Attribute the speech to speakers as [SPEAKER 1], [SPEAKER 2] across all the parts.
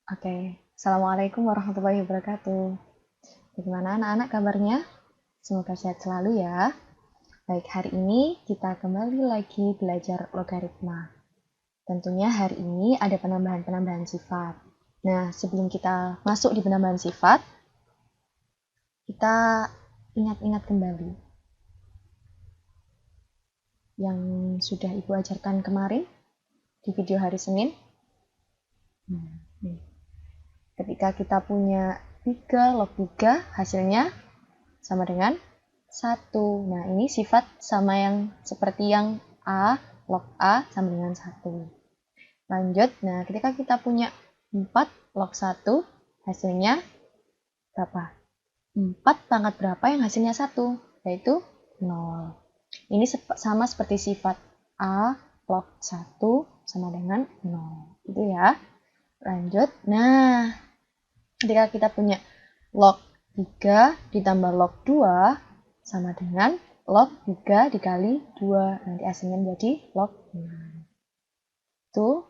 [SPEAKER 1] Oke, Assalamualaikum warahmatullahi wabarakatuh. Bagaimana anak-anak kabarnya? Semoga sehat selalu ya. Baik, hari ini kita kembali lagi belajar logaritma. Tentunya hari ini ada penambahan-penambahan sifat. Nah, sebelum kita masuk di penambahan sifat, kita ingat-ingat kembali yang sudah Ibu ajarkan kemarin di video hari Senin. Ketika kita punya 3 log 3, hasilnya sama dengan 1. Nah, ini sifat sama yang seperti yang A, log A sama dengan 1. Lanjut, nah ketika kita punya 4 log 1, hasilnya berapa? 4 pangkat berapa yang hasilnya 1? Yaitu 0. Ini sama seperti sifat A log 1 sama dengan 0. Gitu ya. Lanjut, nah ketika kita punya log 3 ditambah log 2 sama dengan log 3 dikali 2. Nanti hasilnya menjadi log 6. Tuh.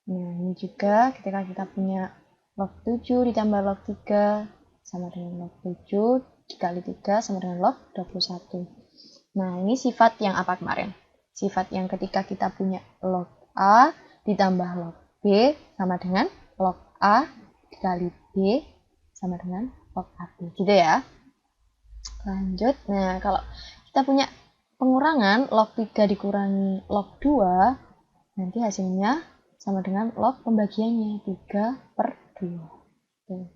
[SPEAKER 1] Nah, ini juga ketika kita punya log 7 ditambah log 3 sama dengan log 7 dikali 3 sama dengan log 21. Nah, ini sifat yang apa kemarin? Sifat yang ketika kita punya log A ditambah log B sama dengan log A dikali B sama dengan log AB. Gitu ya. Lanjut, nah kalau kita punya pengurangan log 3 dikurangi log 2, nanti hasilnya sama dengan log pembagiannya 3 per 2. Tuh.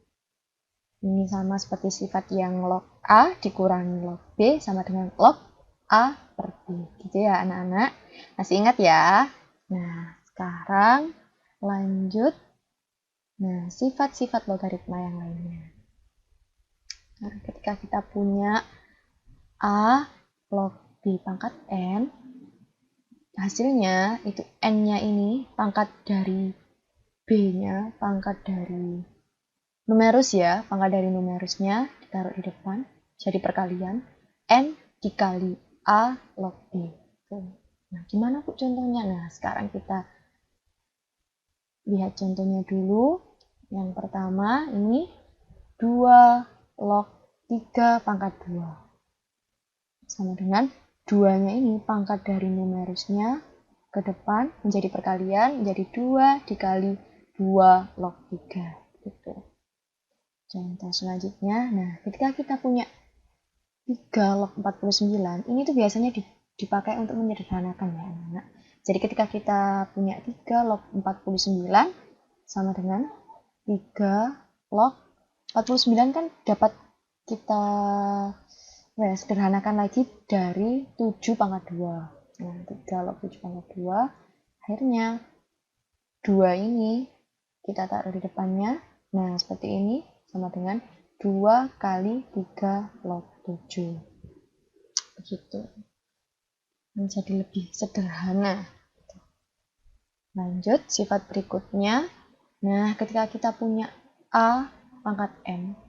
[SPEAKER 1] Ini sama seperti sifat yang log A dikurangi log B sama dengan log A per B. Gitu ya anak-anak. Masih ingat ya? Nah, sekarang lanjut. Nah, sifat-sifat logaritma yang lainnya. Nah, ketika kita punya A log B pangkat N, hasilnya itu N-nya ini pangkat dari B-nya, pangkat dari numerus ya, pangkat dari numerusnya ditaruh di depan, jadi perkalian, N dikali A log B. Nah, gimana Bu contohnya? Nah, sekarang kita lihat contohnya dulu. Yang pertama, ini 2 log 3 pangkat 2. Sama dengan 2-nya ini pangkat dari numerusnya ke depan menjadi perkalian, menjadi 2 dikali 2 log 3. Gitu. Contoh selanjutnya, nah ketika kita punya 3 log 49, ini tuh biasanya dipakai untuk menyederhanakan ya anak-anak. Jadi ketika kita punya 3 log 49 sama dengan 3 log 49 kan dapat kita sederhanakan lagi dari 7 pangkat 2. Nah, 3 log 7 pangkat 2, akhirnya 2 ini kita taruh di depannya. Nah, seperti ini sama dengan 2 kali 3 log 7. Begitu. Menjadi lebih sederhana. Lanjut, sifat berikutnya. Nah, ketika kita punya A pangkat M,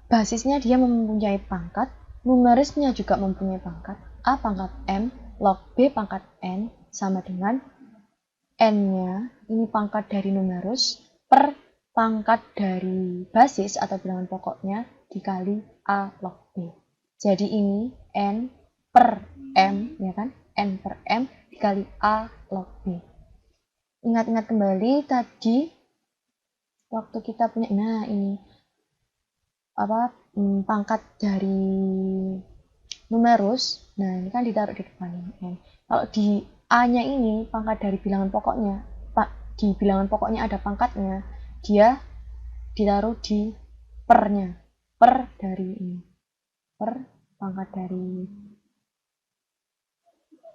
[SPEAKER 1] basisnya dia mempunyai pangkat, numerisnya juga mempunyai pangkat. A pangkat M log B pangkat N sama dengan N-nya, ini pangkat dari numerus, per pangkat dari basis atau bilangan pokoknya dikali A log B. Jadi ini N per M, ya kan? N per M dikali A log B. Ingat-ingat kembali tadi waktu kita punya, nah ini pangkat dari numerus. Nah, ini kan ditaruh di depan N. Kalau di A-nya ini pangkat dari bilangan pokoknya, di bilangan pokoknya ada pangkatnya, dia ditaruh di pernya, per dari ini, per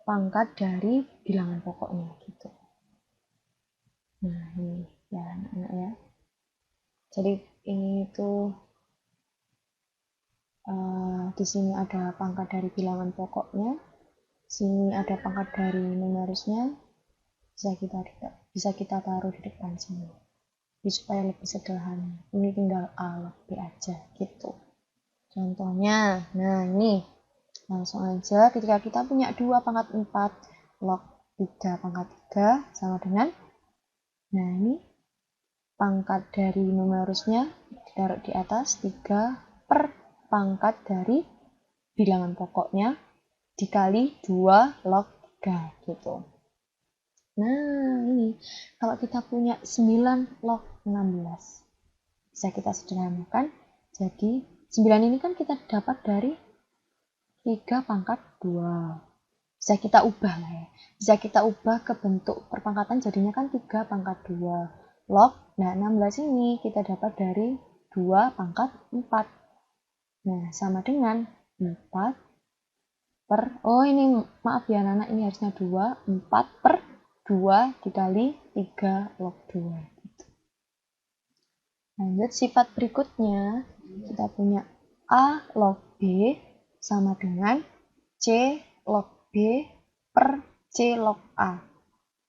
[SPEAKER 1] pangkat dari bilangan pokoknya gitu. Nah, ini ya anak-anak ya. Jadi ini tuh di sini ada pangkat dari bilangan pokoknya, sini ada pangkat dari numerusnya, bisa kita taruh di depan sini. Supaya lebih sederhana. Ini tinggal A log B aja gitu. Contohnya, nah ini langsung aja ketika kita punya 2 pangkat 4 log 3 pangkat 3 sama dengan, nah ini pangkat dari numerusnya ditaruh di atas, 3 per pangkat dari bilangan pokoknya dikali 2 log 3 gitu. Nah, ini kalau kita punya 9 log 16 bisa kita sederhanakan. Jadi 9 ini kan kita dapat dari 3 pangkat 2. Bisa kita ubah lah ya. Bisa kita ubah ke bentuk perpangkatan, jadinya kan 3 pangkat 2 log. Nah, 16 ini kita dapat dari 2 pangkat 4. Nah, sama dengan 4 per, oh ini maaf ya anak, ini harusnya 2, 4 per 2 dikali 3 log 2. Gitu. Lanjut sifat berikutnya, kita punya A log B sama dengan C log B per C log A.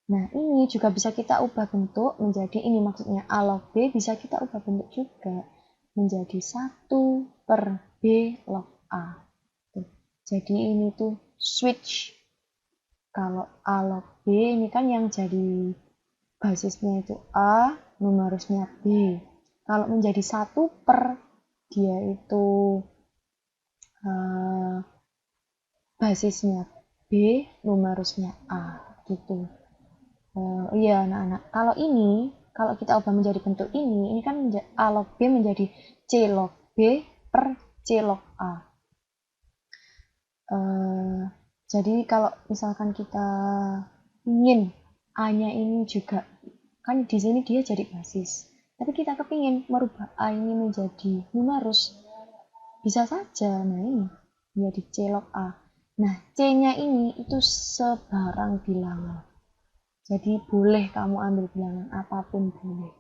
[SPEAKER 1] Nah, ini juga bisa kita ubah bentuk menjadi, ini maksudnya A log B bisa kita ubah bentuk juga menjadi 1 per B log A. Tuh. Jadi ini tuh switch. Kalau A log B ini kan yang jadi basisnya itu A, numerusnya B. Kalau menjadi 1 per, dia itu basisnya B, numerusnya A gitu. Iya anak-anak, kalau ini, kalau kita ubah menjadi bentuk ini kan A log B menjadi C log B per C log A. Jadi kalau misalkan kita ingin A-nya ini juga, kan di sini dia jadi basis, tapi kita kepingin merubah A ini menjadi numerus, bisa saja. Nah ini menjadi C log A. Nah C-nya ini itu sebarang bilangan. Jadi boleh kamu ambil bilangan apapun boleh.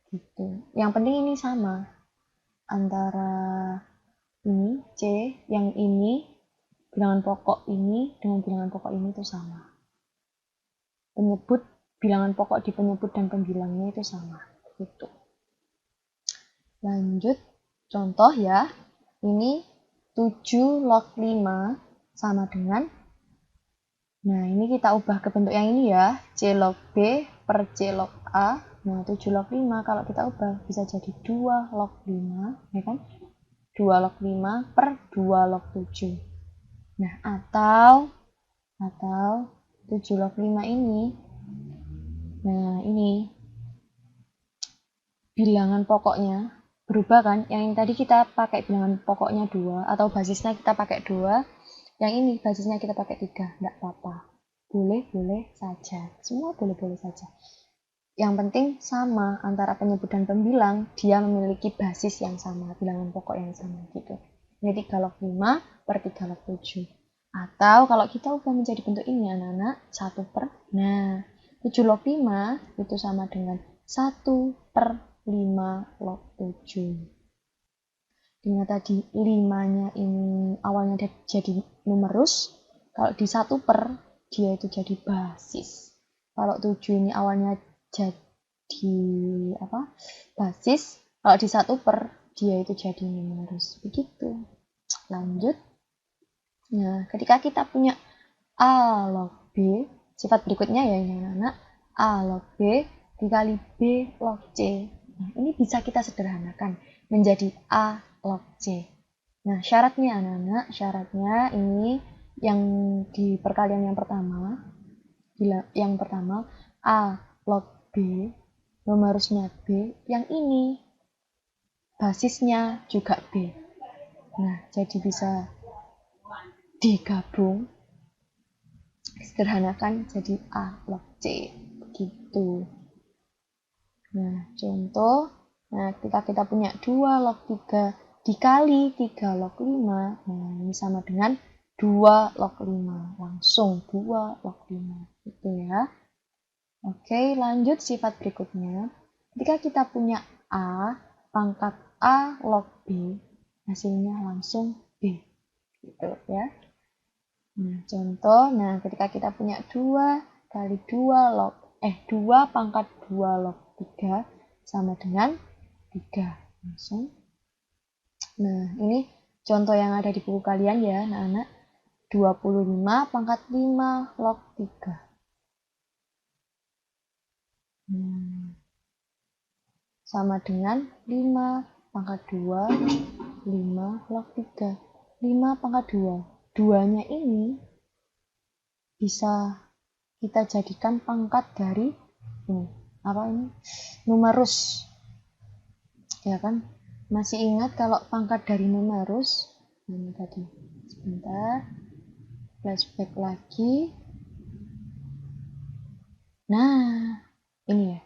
[SPEAKER 1] Gitu. Yang penting ini sama antara ini C, yang ini bilangan pokok ini dengan bilangan pokok ini itu sama. Penyebut bilangan pokok di penyebut dan pembilangnya itu sama. Gitu. Lanjut contoh ya. Ini 7 log 5 sama dengan, nah ini kita ubah ke bentuk yang ini ya, C log B per C log A. Nah 7 log 5 kalau kita ubah bisa jadi 2 log 5, ya kan? 2 log 5 per 2 log 7. Nah atau 7 log 5 ini, nah ini bilangan pokoknya berubah kan, yang tadi kita pakai bilangan pokoknya 2 atau basisnya kita pakai 2, yang ini basisnya kita pakai 3, enggak apa-apa, boleh-boleh saja, semua boleh-boleh saja. Yang penting sama antara penyebut dan pembilang, dia memiliki basis yang sama, bilangan pokok yang sama gitu. Ini 3 log 5 per 3 log 7. Atau kalau kita ubah menjadi bentuk ini anak-anak, 1 per, nah 7 log 5 itu sama dengan 1 per 5 log 7. Dengan tadi 5-nya ini awalnya jadi numerus, kalau di 1 per dia itu jadi basis. Kalau 7 ini awalnya jadi basis, kalau di 1 per dia itu jadi numerus. Begitu. Lanjut. Nah, ketika kita punya A log B, sifat berikutnya ya ini anak-anak, A log B dikali B log C. Nah, ini bisa kita sederhanakan menjadi A log C. Nah, syaratnya anak-anak, syaratnya ini yang di perkalian yang pertama, A log B, numerusnya B, yang ini basisnya juga B. Nah, jadi bisa digabung, sederhanakan jadi A log C, begitu. Nah, contoh, nah ketika kita punya 2 log 3 dikali 3 log 5, nah ini sama dengan 2 log 5, langsung 2 log 5, gitu ya. Oke, lanjut sifat berikutnya. Ketika kita punya A, pangkat A log B, hasilnya langsung B, gitu ya. Nah, contoh, nah ketika kita punya 2 kali 2 log 2 pangkat 2 log 3 sama dengan 3, langsung. Nah, ini contoh yang ada di buku kalian ya, anak-anak. 25 pangkat 5 log 3. sama dengan 5 pangkat 2, 5 log 3. 5 pangkat 2. 2-nya ini bisa kita jadikan pangkat dari ini. Apa ini? Numerus. Ya kan? Masih ingat kalau pangkat dari numerus? Ini tadi. Sebentar. Flashback lagi. Nah, ini ya.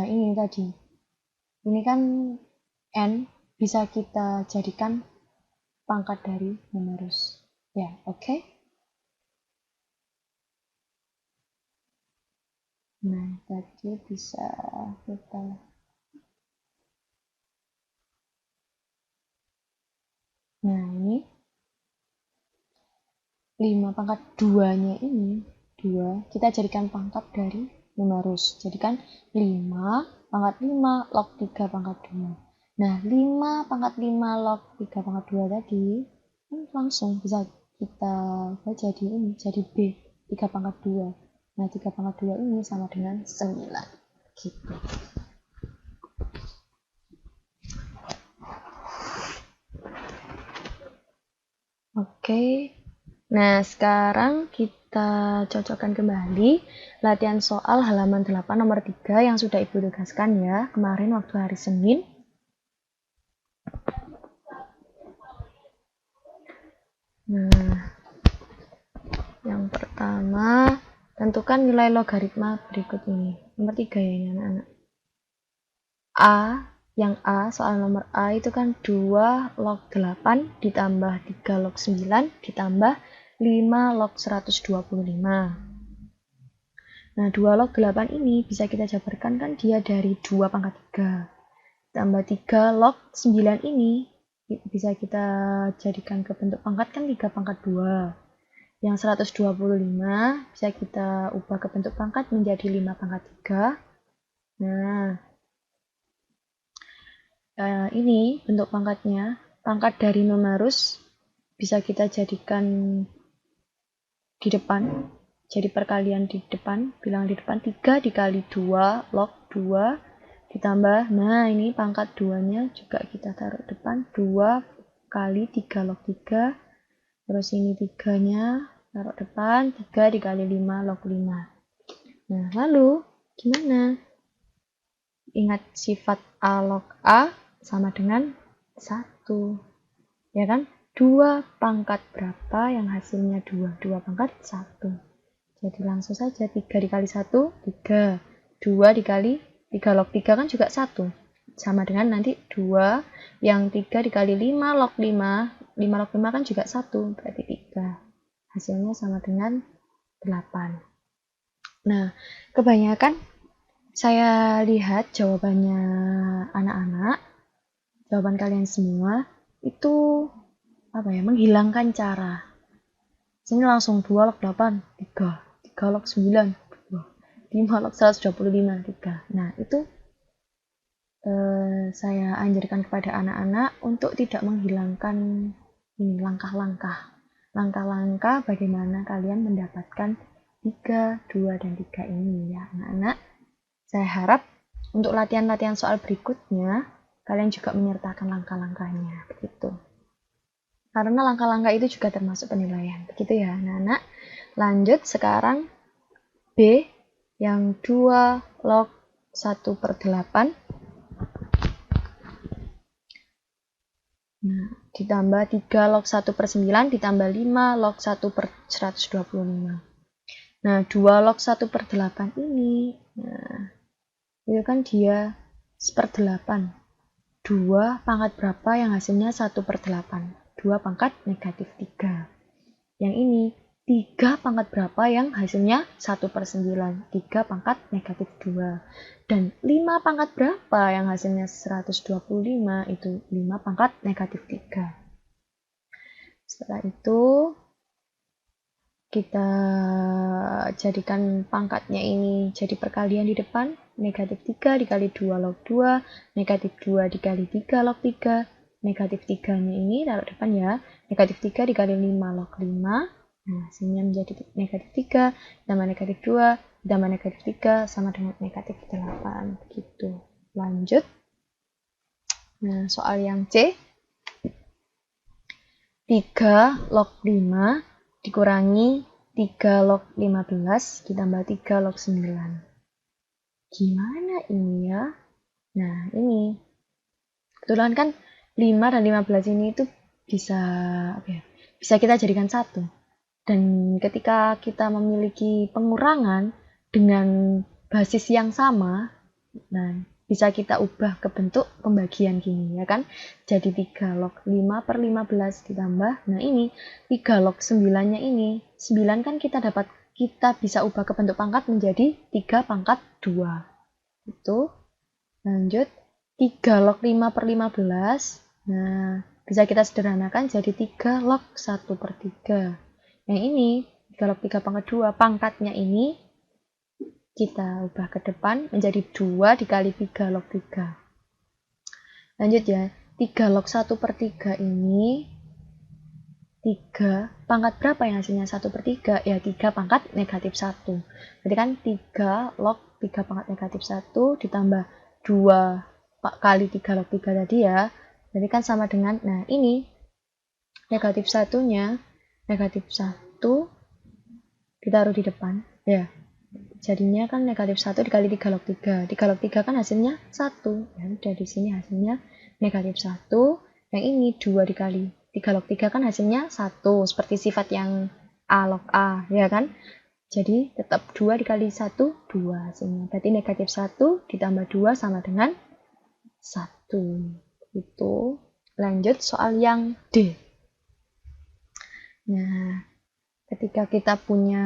[SPEAKER 1] Ini tadi. Ini kan N bisa kita jadikan pangkat dari numerus. Ya, oke. Nah, tadi bisa kita ini 5 pangkat 2-nya ini 2 kita jadikan pangkat dari numerus. Jadikan 5 pangkat 5 log 3 pangkat 2. Nah, 5 pangkat 5 log 3 pangkat 2 tadi langsung bisa kita baca jadi B 3 pangkat 2. Nah, 3 pangkat 2 ini sama dengan 9. Gitu. Oke. Nah, sekarang kita cocokkan kembali latihan soal halaman 8 nomor 3 yang sudah Ibu tugaskan ya, kemarin waktu hari Senin. Nah, yang pertama, tentukan nilai logaritma berikut ini. Nomor 3 ya ini anak-anak. Yang A, soal nomor A itu kan 2 log 8 ditambah 3 log 9 ditambah 5 log 125. Nah, 2 log 8 ini bisa kita jabarkan kan dia dari 2 pangkat 3. Tambah 3 log 9 ini bisa kita jadikan ke bentuk pangkat kan 3 pangkat 2. Yang 125 bisa kita ubah ke bentuk pangkat menjadi 5 pangkat 3. Nah, ini bentuk pangkatnya. Pangkat dari numerus bisa kita jadikan di depan. Jadi perkalian di depan, bilang di depan 3 dikali 2 log 2 ditambah, nah ini pangkat 2-nya juga kita taruh depan, 2 kali 3 log 3, terus ini 3-nya taruh depan, 3 dikali 5 log 5. Nah, lalu gimana? Ingat sifat A log A sama dengan 1. Ya kan? 2 pangkat berapa yang hasilnya 2? 2 pangkat 1. Jadi langsung saja 3 dikali 1, 3. 2 dikali 3 log 3 kan juga 1. Sama dengan nanti 2 yang 3 dikali 5 log 5. 5 log 5 kan juga 1, berarti 3. Hasilnya sama dengan 8. Nah, kebanyakan saya lihat jawabannya anak-anak, jawaban kalian semua itu menghilangkan cara. Sini langsung 2 log 8, 3. 3 log 9, 2. 5 log 125, 3. Nah, itu saya anjurkan kepada anak-anak untuk tidak menghilangkan ini langkah-langkah. Langkah-langkah bagaimana kalian mendapatkan 3, 2, dan 3 ini ya anak-anak. Saya harap untuk latihan-latihan soal berikutnya, kalian juga menyertakan langkah-langkahnya, begitu. Karena langkah-langkah itu juga termasuk penilaian, begitu ya anak-anak. Lanjut sekarang B, yang 2 log 1/8. Nah, ditambah 3 log 1/9 ditambah 5 log 1/125. Nah, 2 log 1/8 ini, nah, itu kan dia 1/8. 2 pangkat berapa yang hasilnya 1/8? 2 pangkat negatif 3. Yang ini 3 pangkat berapa yang hasilnya 1/9? 3 pangkat negatif 2. Dan 5 pangkat berapa yang hasilnya 125? Itu 5 pangkat negatif 3. Setelah itu kita jadikan pangkatnya ini jadi perkalian di depan. Negatif 3 dikali 2 log 2, negatif 2 dikali 3 log 3, negatif 3-nya ini taruh depan ya, negatif 3 dikali 5 log 5, nah hasilnya menjadi negatif 3, tambah negatif 2, ditambah negatif 3 sama dengan negatif 8. Begitu. Lanjut. Nah, soal yang C. 3 log 5 dikurangi 3 log 15 ditambah 3 log 9. Gimana ini ya? Nah, ini. Kebetulan kan 5 dan 15 ini itu bisa kita jadikan satu. Dan ketika kita memiliki pengurangan dengan basis yang sama, nah bisa kita ubah ke bentuk pembagian gini ya kan. Jadi 3 log 5 per 15 ditambah, nah ini 3 log 9-nya ini. 9 kan kita bisa ubah ke bentuk pangkat menjadi 3 pangkat 2. Itu. Lanjut, 3 log 5 per 15. Nah, bisa kita sederhanakan jadi 3 log 1 per 3. Yang ini, 3 log 3 pangkat 2, pangkatnya ini kita ubah ke depan menjadi 2 dikali 3 log 3. Lanjut ya, 3 log 1 per 3 ini 3, pangkat berapa yang hasilnya 1 per 3? Ya 3 pangkat negatif 1. Berarti kan 3 log 3 pangkat negatif 1 ditambah 2 kali 3 log 3 tadi ya. Jadi kan sama dengan, nah ini negatif 1-nya, negatif 1 ditaruh di depan. Ya, jadinya kan negatif 1 dikali 3 log 3. 3 log 3 kan hasilnya 1. Ya udah, di sini hasilnya negatif 1. Yang ini 2 dikali 3 log 3 kan hasilnya 1. Seperti sifat yang A log A, ya kan? Jadi tetap 2 dikali 1, 2 hasilnya. Berarti negatif 1 ditambah 2 sama dengan 1. Itu. Lanjut soal yang D. Nah, ketika kita punya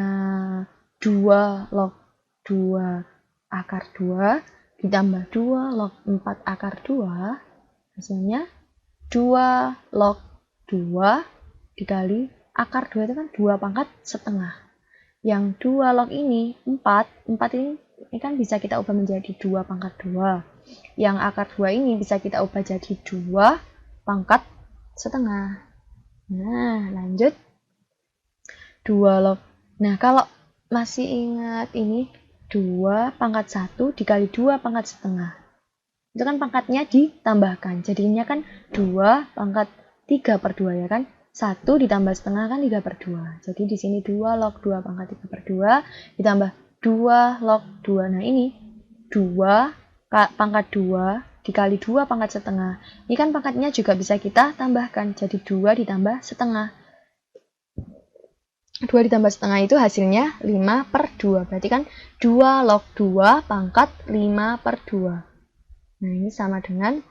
[SPEAKER 1] 2 log 2 akar 2 ditambah 2 log 4 akar 2, hasilnya 2 log 2 dikali akar 2 itu kan 2 pangkat setengah. Yang 2 log ini 4 ini kan bisa kita ubah menjadi 2 pangkat 2. Yang akar 2 ini bisa kita ubah jadi 2 pangkat setengah. Nah, lanjut. 2 log. Nah, kalau masih ingat ini 2 pangkat 1 dikali 2 pangkat setengah. Itu kan pangkatnya ditambahkan. Jadinya kan 2 pangkat 3 per 2 ya kan. 1 ditambah setengah kan 3 per 2. Jadi di sini 2 log 2 pangkat 3 per 2 ditambah 2 log 2. Nah ini 2 pangkat 2 dikali 2 pangkat setengah. Ini kan pangkatnya juga bisa kita tambahkan. Jadi 2 ditambah setengah. 2 ditambah setengah itu hasilnya 5 per 2. Berarti kan 2 log 2 pangkat 5 per 2. Nah ini sama dengan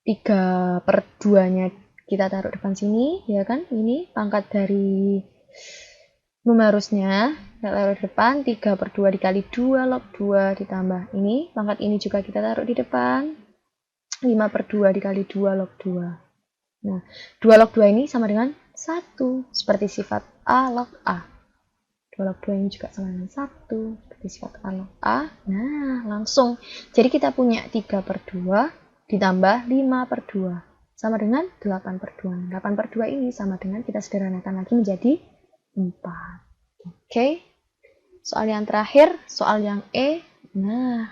[SPEAKER 1] 3 per 2-nya kita taruh depan sini, ya kan? Ini pangkat dari numerusnya, kita taruh di depan, 3 per 2 dikali 2 log 2 ditambah ini, pangkat ini juga kita taruh di depan, 5 per 2 dikali 2 log 2. Nah, 2 log 2 ini sama dengan 1, seperti sifat A log A. 2 log 2 ini juga sama dengan 1, seperti sifat A log A. Nah, langsung. Jadi kita punya 3 per 2 ditambah 5 per 2. Sama dengan 8 per 2. 8 per 2 ini sama dengan kita sederhanakan lagi menjadi 4. Oke. Soal yang terakhir, soal yang E. Nah,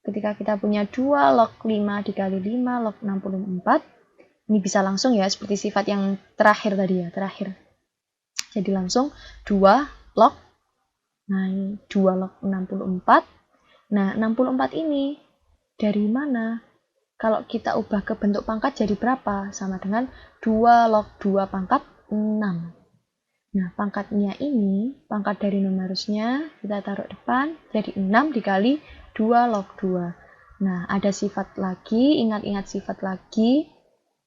[SPEAKER 1] ketika kita punya 2 log 5 dikali 5 log 64. Ini bisa langsung ya, seperti sifat yang terakhir tadi ya, terakhir. Jadi langsung 2 log. Nah, ini 2 log 64. Nah, 64 ini dari mana? Kalau kita ubah ke bentuk pangkat jadi berapa? Sama dengan 2 log 2 pangkat 6. Nah, pangkatnya ini, pangkat dari numerusnya, kita taruh depan, jadi 6 dikali 2 log 2. Nah, ada sifat lagi, ingat-ingat sifat lagi.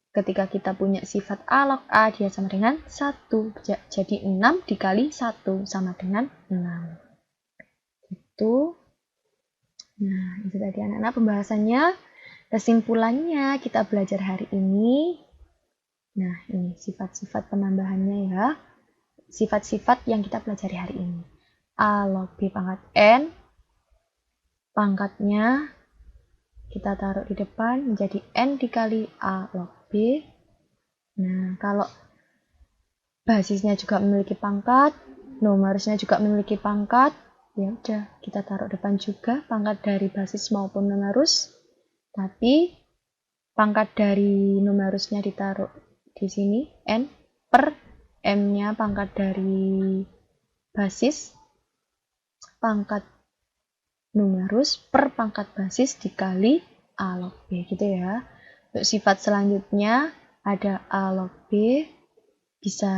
[SPEAKER 1] Ketika kita punya sifat A log A, dia sama dengan 1. Jadi 6 dikali 1 sama dengan 6. Itu. Nah, itu tadi anak-anak pembahasannya. Kesimpulannya kita belajar hari ini. Nah, ini sifat-sifat penambahannya ya. Sifat-sifat yang kita pelajari hari ini. A log B pangkat N. Pangkatnya kita taruh di depan menjadi N dikali A log B. Nah, kalau basisnya juga memiliki pangkat, numerusnya juga memiliki pangkat, Ya udah, kita taruh depan juga pangkat dari basis maupun numerus. Tapi pangkat dari numerusnya ditaruh di sini, n, per m-nya pangkat dari basis, pangkat numerus per pangkat basis dikali A log B, gitu ya. Untuk sifat selanjutnya ada A log B, bisa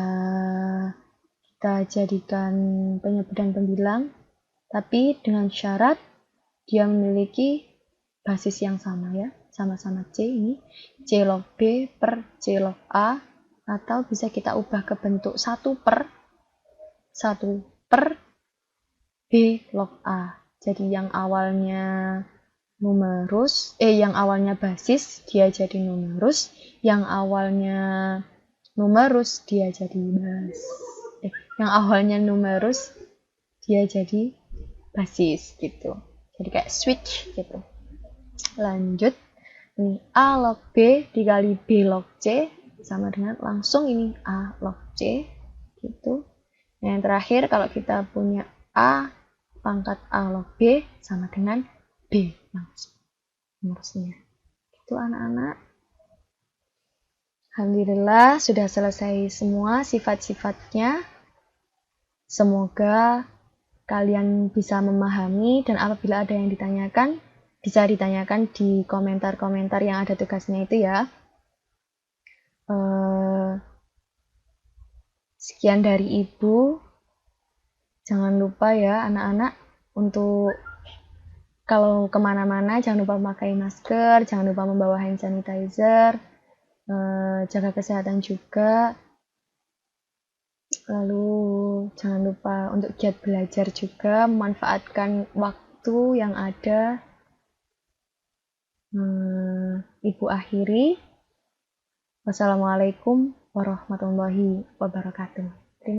[SPEAKER 1] kita jadikan penyebut dan pembilang, tapi dengan syarat dia memiliki basis yang sama ya, sama-sama C ini, C log B per C log A, atau bisa kita ubah ke bentuk 1 per B log A. Jadi yang awalnya yang awalnya basis dia jadi numerus, yang awalnya numerus dia jadi yang awalnya numerus dia jadi basis gitu. Jadi kayak switch gitu. Lanjut, ini A log B dikali B log C sama dengan langsung ini A log C gitu. Yang terakhir kalau kita punya A pangkat A log B sama dengan B langsung numerusnya. Itu anak-anak. Alhamdulillah sudah selesai semua sifat-sifatnya. Semoga kalian bisa memahami, dan apabila ada yang ditanyakan, bisa ditanyakan di komentar-komentar yang ada tugasnya itu ya. Sekian dari Ibu. Jangan lupa ya anak-anak, untuk kalau kemana-mana jangan lupa memakai masker, jangan lupa membawa hand sanitizer, jaga kesehatan juga. Lalu jangan lupa untuk giat belajar juga, memanfaatkan waktu yang ada. Ibu akhiri. Wassalamualaikum warahmatullahi wabarakatuh.